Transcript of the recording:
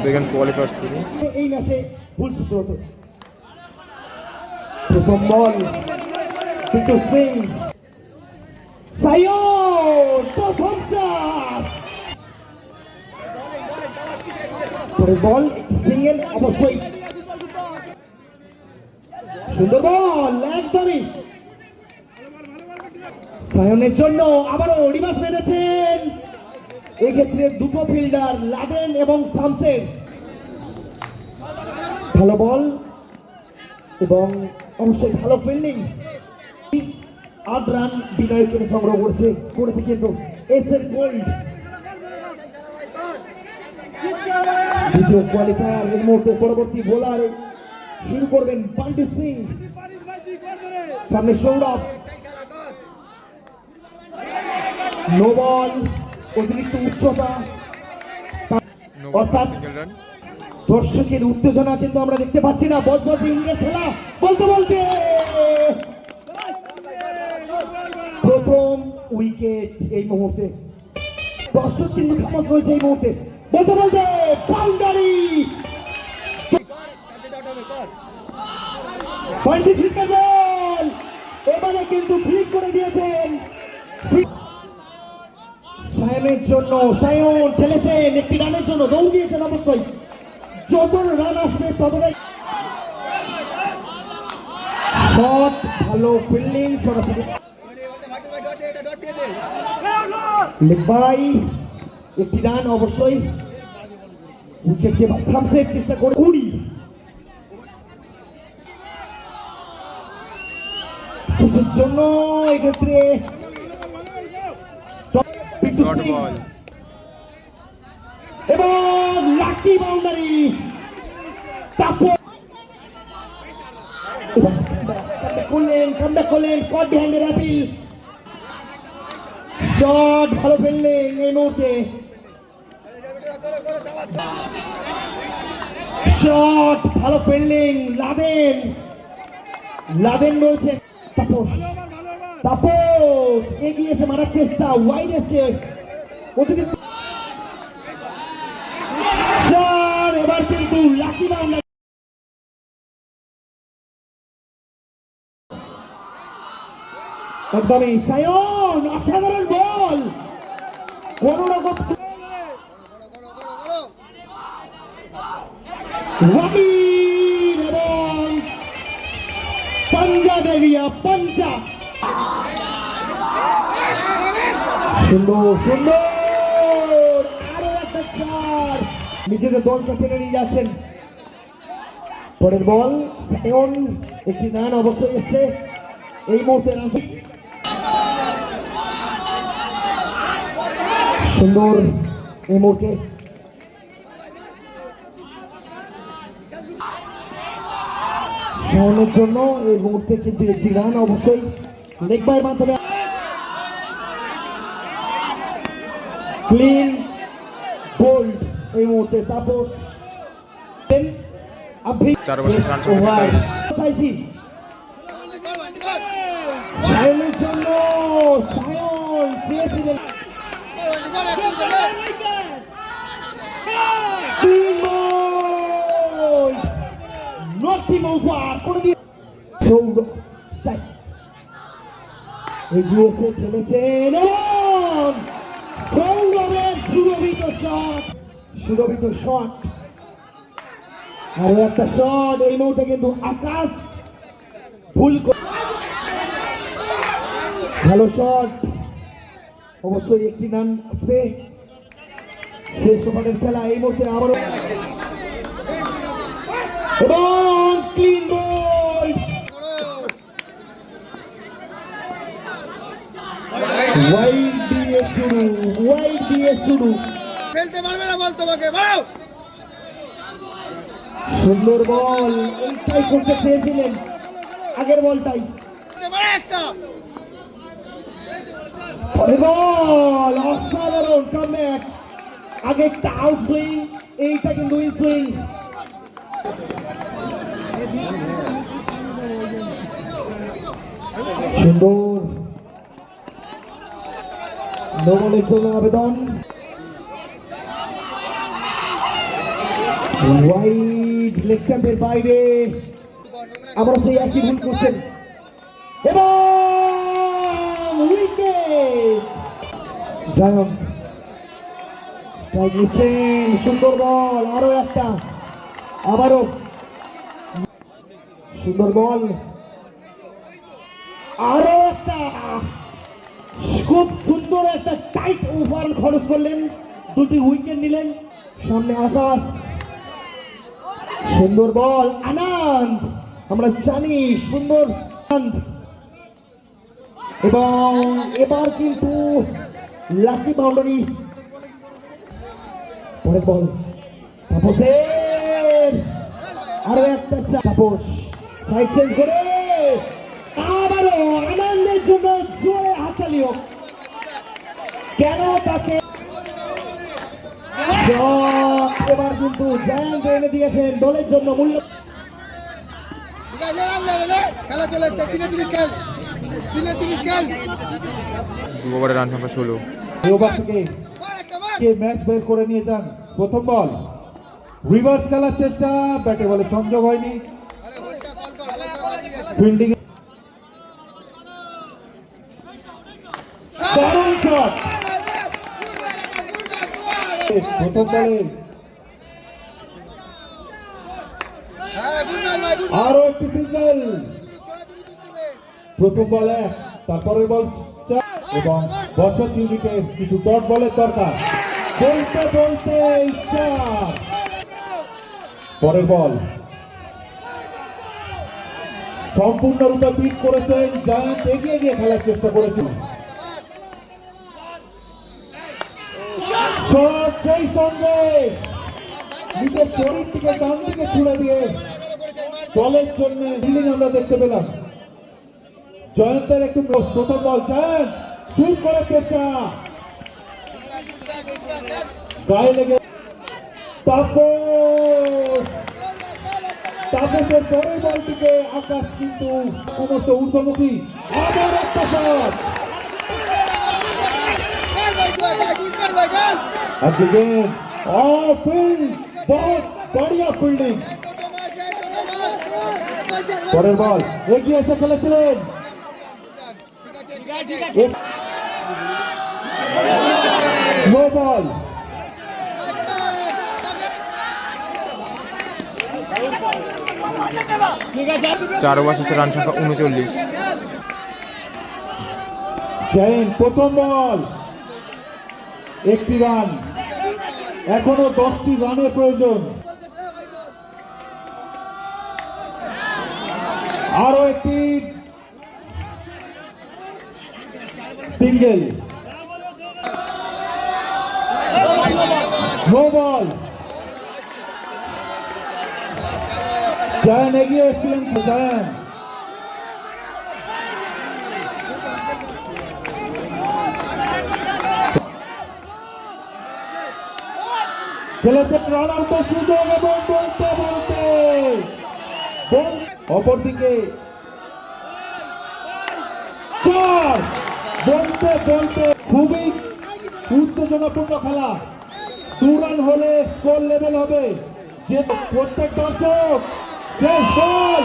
Second qualifier শুরু। এই ম্যাচে ভুল সূত্র হতো। প্রথম বল বিটু সিং, সায়ন প্রথম চার। পরের বল সিঙ্গেল, অবশ্যই সুন্দর বল, একদমই সায়নের জন্য আবারও রিভার্স মেরেছেন। এক্ষেত্রে দুটো ফিল্ডার লাদেন এবং শামসের। ভালো বল এবং অবশ্যই ভালো ফিল্ডিং। 8 রান বিনয়কে সংগ্রহ করেছে কিন্তু এসের গোল্ড। দ্বিতীয় কোয়ালিফায়ার এর মুহূর্তে পরবর্তী বোলার শুরু করবেন বান্টি সিং, সামনে সৌরভ। নো বল, অতিরিক্ত উচ্চতা, অর্থাৎ দর্শকের উত্তেজনা কিন্তু আমরা দেখতে পাচ্ছি না। বজবজি ইংরেজ খেলা বলতে বলতে প্রথম উইকেট এই মুহূর্তে। দর্শক কিন্তু খামোশ রয়েছে এই মুহূর্তে। বলতে বলতে বাউন্ডারি, এবারে কিন্তু ফ্লিক করে দিয়েছেন সায়নের জন্য। সায়ন খেলেছেন একটি রানের জন্য, দৌড় দিয়েছেন অবশ্যই। যত রান আসবে ততটাই শট, ভালো ফিল্ডিং, সরাসরি লিবাই একটি রান অবশ্যই। উইকেটকে সামসের চেষ্টা করে 20 জন্য এক্ষেত্রে এবং লাকি বাউন্ডারি। শট, ভালো ফিল্ডিং এই মুহূর্তে। শট, ভালো ফিল্ডিং, লাদেন রয়েছে। তাপস এগিয়েছে, মারার চেষ্টা, ওয়াইড এসছে অতিরিক্ত। এবার কিন্তু লাকি বাউন্ডারি। একদমই সায়ন, অসাধারণ বল, কোন রকম এবং পাঞ্জাব এরিয়া পাঞ্জাব। সুন্দর সুন্দর, আরো একটা চার, নিজেদের দলটা টেনে নিয়ে যাচ্ছেন। পরের বল সায়ন, একটি রান অবশ্যই এসছে এই মুহূর্তে। সুন্দর এই মুহূর্তে সায়নের জন্য এই মুহূর্তে কিন্তু একটি রান অবশ্যই লেগবাইয়ের মাধ্যমে। ক্লিন বোল্ড এই মুহূর্তে তাপস। সায়নের জন্য সায়ন চেয়েছিলেন এগিয়েছে, খেলেছেন এবং সৌরভের সুরভিত শট, আরো একটা শট এই মুহূর্তে কিন্তু আকাশ ভুল। ভালো শট, অবশ্যই একটি রান আসবে। শেষ ওভারের খেলা এই মুহূর্তে আবারও এবং ক্লিন বল। ওয়াইড দিয়ে শুরু, ফেলতে পারবে না বল তোমাকে, বাড়াও। সুন্দর বল, এইটাই করতে চেয়েছিলেন আগের বলটাই। বল অসাধারণ কামব্যাক, আগে একটা আউট সুইং, এইটা কিন্তু ইন সুইং। সুন্দর নো বলের জন্য আবেদন। ওয়াইড লেগ স্ট্যাম্পের বাইরে আবার সেই একই ভুল করছেন এবং উইকেট। জায়ন স্ট্রাইক নিচ্ছেন, সুন্দর বল, আরো একটা, আবারও সুন্দর বল, আরো একটা, খুব সুন্দর একটা টাইট ওভার খরচ করলেন, দুটি উইকেট নিলেন। সামনে আকাশ, সুন্দর বল, আনন্দ, আমরা জানি সুন্দর আনন্দ, এবং এবার কিন্তু লাকি বাউন্ডারি। পরের বল তাপসের, আরো একটা তাপস সাইড চেঞ্জ করে আবারও আনন্দের জন্য জোরে হাততালি হোক। কেন তাকে এবার কিন্তু জায়ান্ট এনে দিয়েছেন দলের জন্য মূল্য। খেলা চলে এসছে, 33 খেল, 33 খেল। 2 ওভারে রান সংখ্যা 16। এই ওভার থেকে কে ম্যাচ বের করে নিয়ে যান। প্রথম বল রিভার্স খেলার চেষ্টা, ব্যাটে বলে সংযোগ হয়নি, ফিল্ডিং দারুণ শট। প্রথম বলে আরো একটি সিঙ্গেল, প্রথম বলে তারপরের বল এবং বছর ইউনিটে কিছু ডট বলের দরকার, বলতে বলতে চার। পরের বল সম্পূর্ণরূপে বিট করেছেন, জায়ান্ট এগিয়ে গিয়ে খেলার চেষ্টা করেছেন। সেই সঙ্গে নিজের শরীরটিকে ডান দিকে ছুড়ে দিয়ে দলের জন্য ফিল্ডিং আমরা দেখতে পেলাম। জয়ন্তের একটু প্রথম বল, জায়ান্ট শুট করার চেষ্টা, গায়ে লেগে তাপসের পরের বলটিকে আকাশ কিন্তু সমস্ত ঊর্ধ্বমুখী, আবার একটা শট। ফিল্ডিং, পরের বল এগিয়ে এসে খেলেছিলেন, নো বল। 4 ওভার শেষে রান সংখ্যা 39। জৈন প্রথম বল, একটি রান, এখনো 10টি রানের প্রয়োজন। আরো একটি সিঙ্গেল, নো বল। জয়ন এগিয়ে এসেছিলেন, জয়ন খেলেছেন রান আউটের সুযোগ এবং বলতে বলতে অপরদিকে চার, বলতে বলতে খুবই উত্তেজনাপূর্ণ খেলা। 2 রান হলে স্কোর লেভেল হবে, যে প্রত্যেক দর্শক শেষ বল